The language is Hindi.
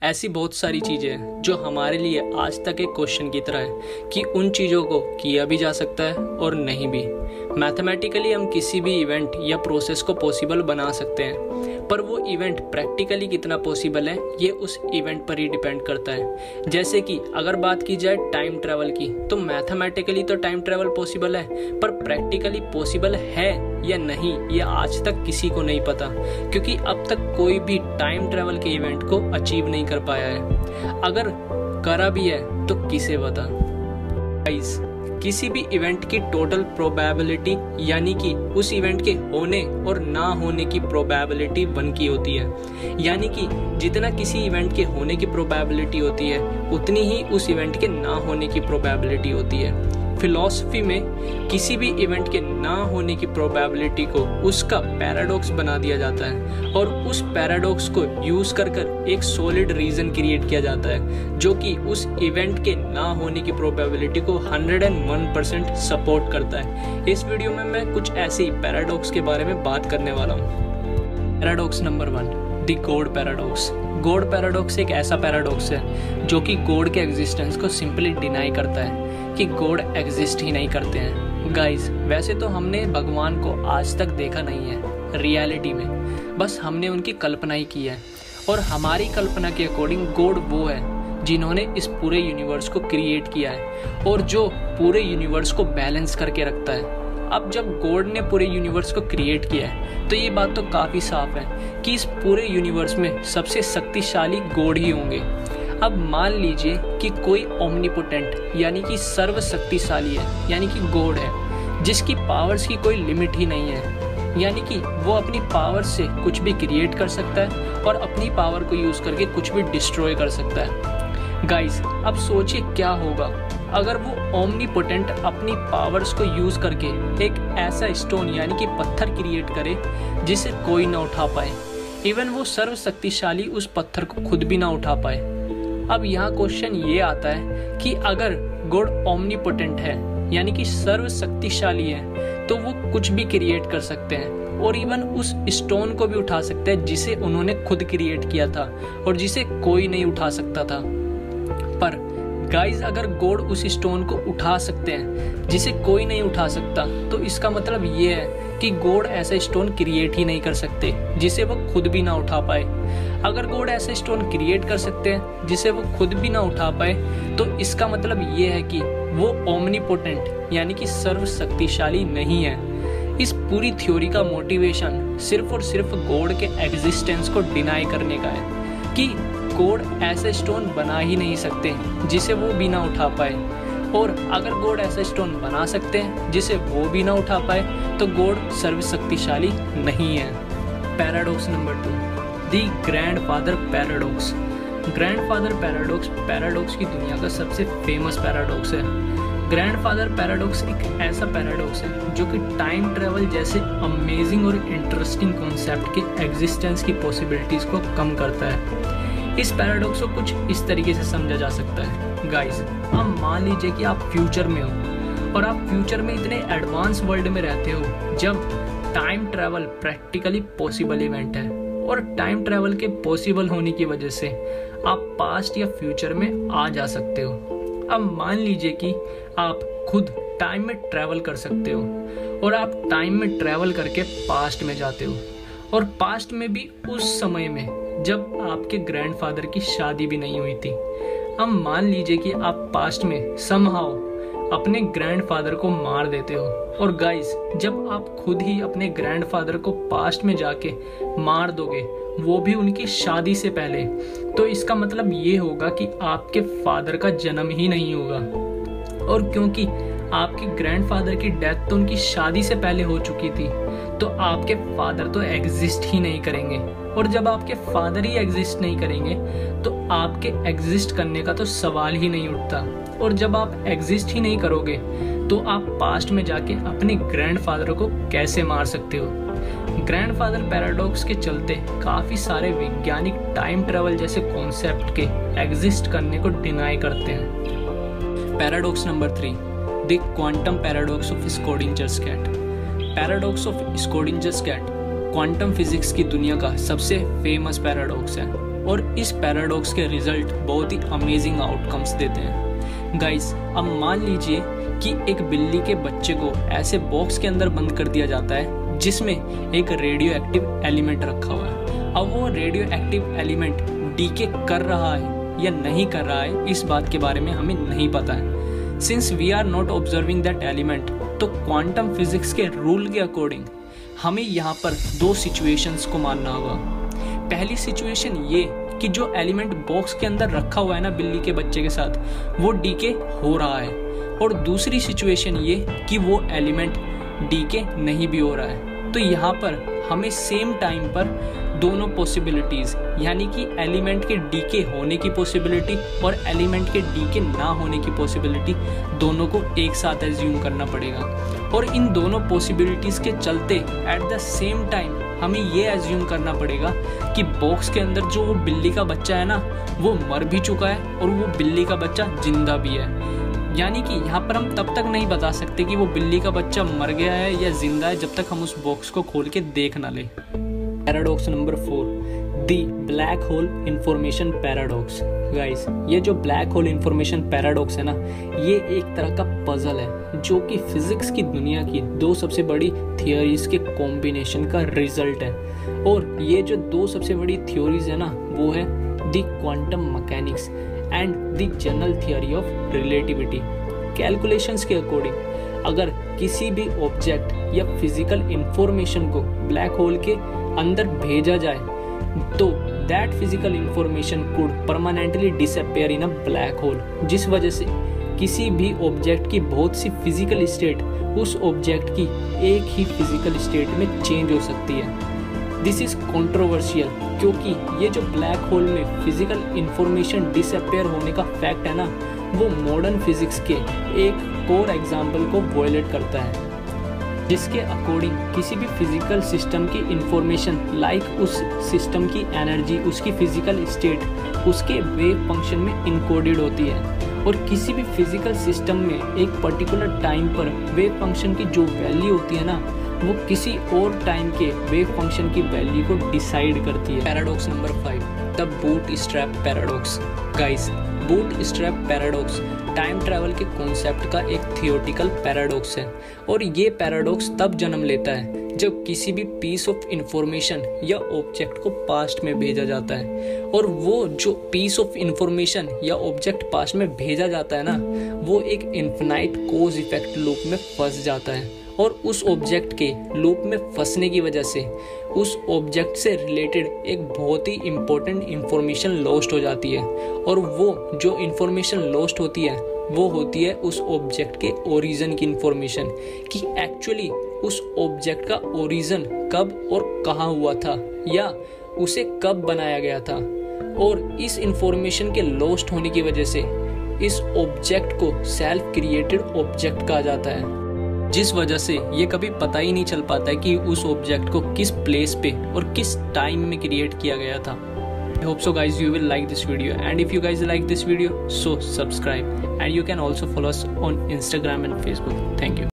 ऐसी बहुत सारी चीज़ें हैं जो हमारे लिए आज तक एक क्वेश्चन की तरह है कि उन चीज़ों को किया भी जा सकता है और नहीं भी। मैथमेटिकली हम किसी भी इवेंट या प्रोसेस को पॉसिबल बना सकते हैं, पर वो इवेंट प्रैक्टिकली कितना पॉसिबल है ये उस इवेंट पर ही डिपेंड करता है। जैसे कि अगर बात की जाए टाइम ट्रैवल की, तो मैथमेटिकली तो टाइम ट्रैवल पॉसिबल है, पर प्रैक्टिकली पॉसिबल है या नहीं ये आज तक किसी को नहीं पता, क्योंकि अब तक कोई भी टाइम ट्रैवल के इवेंट को अचीव नहीं कर पाया है। अगर करा भी है तो किसे पता। गाइस, किसी भी इवेंट की टोटल प्रोबेबिलिटी यानी कि उस इवेंट के होने और ना होने की प्रोबेबिलिटी 1 की होती है। यानी कि जितना किसी इवेंट के होने की प्रोबेबिलिटी होती है उतनी ही उस इवेंट के ना होने की प्रोबेबिलिटी होती है। फिलॉसफी में किसी भी इवेंट के ना होने की प्रोबेबिलिटी को उसका पैराडॉक्स बना दिया जाता है और उस पैराडॉक्स को यूज कर एक सॉलिड रीजन क्रिएट किया जाता है जो कि उस इवेंट के ना होने की प्रोबेबिलिटी को 101% सपोर्ट करता है। इस वीडियो में मैं कुछ ऐसे ही पैराडॉक्स के बारे में बात करने वाला हूँ। Paradox number 1, the God paradox. God paradox एक ऐसा पैराडॉक्स है जो कि गॉड के एग्जिस्टेंस को सिंपली डिनाई करता है कि गॉड एग्जिस्ट ही नहीं करते हैं। गाइस, वैसे तो हमने भगवान को आज तक देखा नहीं है रियलिटी में, बस हमने उनकी कल्पना ही की है और हमारी कल्पना के अकॉर्डिंग गॉड वो है जिन्होंने इस पूरे यूनिवर्स को क्रिएट किया है और जो पूरे यूनिवर्स को बैलेंस करके रखता है। अब जब गॉड ने पूरे यूनिवर्स को क्रिएट किया है तो ये बात तो काफ़ी साफ है कि इस पूरे यूनिवर्स में सबसे शक्तिशाली गॉड ही होंगे। अब मान लीजिए कि कोई ओमनीपोटेंट यानी कि सर्वशक्तिशाली है, यानी कि गॉड है जिसकी पावर्स की कोई लिमिट ही नहीं है, यानी कि वो अपनी पावर से कुछ भी क्रिएट कर सकता है और अपनी पावर को यूज़ करके कुछ भी डिस्ट्रॉय कर सकता है। गाइस, अब सोचिए क्या होगा अगर वो ओमनीपोटेंट अपनी पावर्स को यूज़ करके एक ऐसा स्टोन यानी कि पत्थर क्रिएट करे जिसे कोई ना उठा पाए, इवन वो सर्वशक्तिशाली उस पत्थर को खुद भी ना उठा पाए। अब यहाँ क्वेश्चन ये आता है कि अगर गॉड ओमनीपोटेंट है यानी कि सर्वशक्तिशाली है तो वो कुछ भी क्रिएट कर सकते हैं और इवन उस स्टोन को भी उठा सकते हैं जिसे उन्होंने खुद क्रिएट किया था और जिसे कोई नहीं उठा सकता था। पर गाइस, अगर गॉड उस स्टोन को उठा सकते हैं जिसे कोई नहीं उठा सकता, तो इसका मतलब ये है कि गॉड ऐसा स्टोन क्रिएट ही नहीं कर सकते जिसे वो खुद भी ना उठा पाए। अगर गॉड ऐसा स्टोन क्रिएट कर सकते हैं जिसे वो खुद भी ना उठा पाए, तो इसका मतलब ये है कि वो ओमनीपोटेंट यानी कि सर्वशक्तिशाली नहीं है। इस पूरी थ्योरी का मोटिवेशन सिर्फ और सिर्फ गॉड के एग्जिस्टेंस को डिनाई करने का है कि गॉड ऐसे स्टोन बना ही नहीं सकते जिसे वो भी ना उठा पाए, और अगर गॉड ऐसा स्टोन बना सकते हैं जिसे वो भी ना उठा पाए तो गॉड सर्वशक्तिशाली नहीं है। Paradox number 2, the grandfather paradox. Grandfather paradox paradox की दुनिया का सबसे फेमस पैराडॉक्स है। ग्रैंडफादर पैराडॉक्स एक ऐसा पैराडॉक्स है जो कि टाइम ट्रैवल जैसे अमेजिंग और इंटरेस्टिंग कॉन्सेप्ट के एग्जिस्टेंस की पॉसिबिलिटीज़ को कम करता है। इस पैराडॉक्स को कुछ इस तरीके से समझा जा सकता है। गाइस, अब मान लीजिए कि आप फ्यूचर में हो और आप फ्यूचर में इतने एडवांस वर्ल्ड में रहते हो जब time travel practically possible event है, और टाइम ट्रैवल के पॉसिबल होने की वजह से आप पास्ट या फ्यूचर में आ जा सकते हो। अब मान लीजिए कि आप खुद टाइम में ट्रैवल कर सकते हो और आप टाइम में ट्रैवल करके पास्ट में जाते हो, और पास्ट में भी उस समय में जब आपके ग्रैंडफादर की शादी भी नहीं हुई थी। अब मान लीजिए कि आप पास्ट में समहाउ अपने ग्रैंडफादर को मार देते हो, और गाइस, जब आप खुद ही अपने ग्रैंडफादर को पास्ट में जाके मार दोगे, वो भी उनकी शादी से पहले, तो इसका मतलब ये होगा कि आपके फादर का जन्म ही नहीं होगा। और क्योंकि आपके ग्रैंडफादर की डेथ तो उनकी शादी से पहले हो चुकी थी, तो आपके फादर तो एग्जिस्ट ही नहीं करेंगे, और जब आपके फादर ही एग्जिस्ट नहीं करेंगे तो आपके एग्जिस्ट करने का तो सवाल ही नहीं उठता, और जब आप एग्जिस्ट ही नहीं करोगे तो आप पास्ट में जाके अपने ग्रैंडफादर को कैसे मार सकते हो। ग्रैंडफादर पैराडॉक्स के चलते काफ़ी सारे वैज्ञानिक टाइम ट्रैवल जैसे कॉन्सेप्ट के एग्जिस्ट करने को डिनाई करते हैं। Paradox number 3, the quantum paradox of Schrodinger's cat. Paradox of Schrodinger's cat quantum physics की दुनिया का सबसे फेमस पैराडॉक्स है। और इस पैराडॉक्स के रिजल्ट बहुत ही अमेजिंग आउटकम्स देते हैं। गाइस, अब मान लीजिए कि एक बिल्ली के बच्चे को ऐसे बॉक्स के अंदर बंद कर दिया जाता है जिसमें एक रेडियो एक्टिव एलिमेंट रखा हुआ है। अब वो रेडियो एक्टिव एलिमेंट डीके कर रहा है या नहीं कर रहा है, इस बात के बारे में हमें नहीं पता है। Since we are not observing that element, तो क्वांटम फिजिक्स के रूल के अकॉर्डिंग हमें यहाँ पर दो सिचुएशंस को मानना होगा। पहली सिचुएशन ये कि जो एलिमेंट बॉक्स के अंदर रखा हुआ है ना बिल्ली के बच्चे के साथ, वो डीके हो रहा है, और दूसरी सिचुएशन ये कि वो एलिमेंट डीके नहीं भी हो रहा है। तो यहाँ पर हमें सेम टाइम पर दोनों पॉसिबिलिटीज, यानी कि एलिमेंट के डीके होने की पॉसिबिलिटी और एलिमेंट के डीके ना होने की पॉसिबिलिटी, दोनों को एक साथ एज्यूम करना पड़ेगा। और इन दोनों पॉसिबिलिटीज के चलते एट द सेम टाइम हमें ये एज्यूम करना पड़ेगा कि बॉक्स के अंदर जो वो बिल्ली का बच्चा है ना, वो मर भी चुका है और वो बिल्ली का बच्चा जिंदा भी है। यानी कि यहाँ पर हम तब तक नहीं बता सकते कि वो बिल्ली का बच्चा मर गया है या जिंदा है जब तक हम उस बॉक्स को खोल के देख ना ले। Paradox number 4, the black hole information paradox. Guys, ये जो ब्लैक होल इंफॉर्मेशन पैराडॉक्स है ना, ये एक तरह का पजल है जो कि फिजिक्स की दुनिया की दो सबसे बड़ी थियोरीज के कॉम्बिनेशन का रिजल्ट है। और ये जो दो सबसे बड़ी थ्योरीज है ना, वो है the quantum mechanics and the general theory of relativity. Calculations के अकॉर्डिंग अगर किसी भी ऑब्जेक्ट या फिजिकल इंफॉर्मेशन को ब्लैक होल के अंदर भेजा जाए, तो that physical information could permanently disappear in a black hole, जिस वजह से किसी भी ऑब्जेक्ट की बहुत सी फिजिकल स्टेट उस ऑब्जेक्ट की एक ही फिजिकल स्टेट में चेंज हो सकती है। दिस इज कंट्रोवर्शियल, क्योंकि ये जो ब्लैक होल में फिजिकल इंफॉर्मेशन डिसअपियर होने का फैक्ट है ना, वो मॉडर्न फिजिक्स के एक कोर एग्जाम्पल को वॉयलेट करता है, जिसके अकॉर्डिंग किसी भी फिजिकल सिस्टम की इंफॉर्मेशन लाइक उस सिस्टम की एनर्जी, उसकी फिजिकल स्टेट, उसके वेव फंक्शन में इनकोडेड होती है। और किसी भी फिजिकल सिस्टम में एक पर्टिकुलर टाइम पर वेव फंक्शन की जो वैल्यू होती है ना, वो किसी और टाइम के वेव फंक्शन की वैल्यू को डिसाइड करती है। Paradox number 5, the boot strap paradox. Guys, boot strap paradox time travel के कॉन्सेप्ट का एक थियोरेटिकल पैराडॉक्स है, और ये पैराडॉक्स तब जन्म लेता है जब किसी भी पीस ऑफ इंफॉर्मेशन या ऑब्जेक्ट को पास्ट में भेजा जाता है, और वो जो पीस ऑफ इंफॉर्मेशन या ऑब्जेक्ट पास्ट में भेजा जाता है ना, वो एक इन्फिनाइट कॉज इफेक्ट लूप में फंस जाता है, और उस ऑब्जेक्ट के लूप में फंसने की वजह से उस ऑब्जेक्ट से रिलेटेड एक बहुत ही इम्पोर्टेंट इंफॉर्मेशन लॉस्ट हो जाती है। और वो जो इंफॉर्मेशन लॉस्ट होती है वो होती है उस ऑब्जेक्ट के ओरिजिन की इंफॉर्मेशन, कि एक्चुअली उस ऑब्जेक्ट का ओरिजिन कब और कहाँ हुआ था, या उसे कब बनाया गया था। और इस इंफॉर्मेशन के लॉस्ट होने की वजह से इस ऑब्जेक्ट को सेल्फ क्रिएटेड ऑब्जेक्ट कहा जाता है, जिस वजह से ये कभी पता ही नहीं चल पाता है कि उस ऑब्जेक्ट को किस प्लेस पे और किस टाइम में क्रिएट किया गया था। I hope so guys you will like this video, and if you guys like this video, so subscribe, and you can also follow us on Instagram and Facebook. Thank you.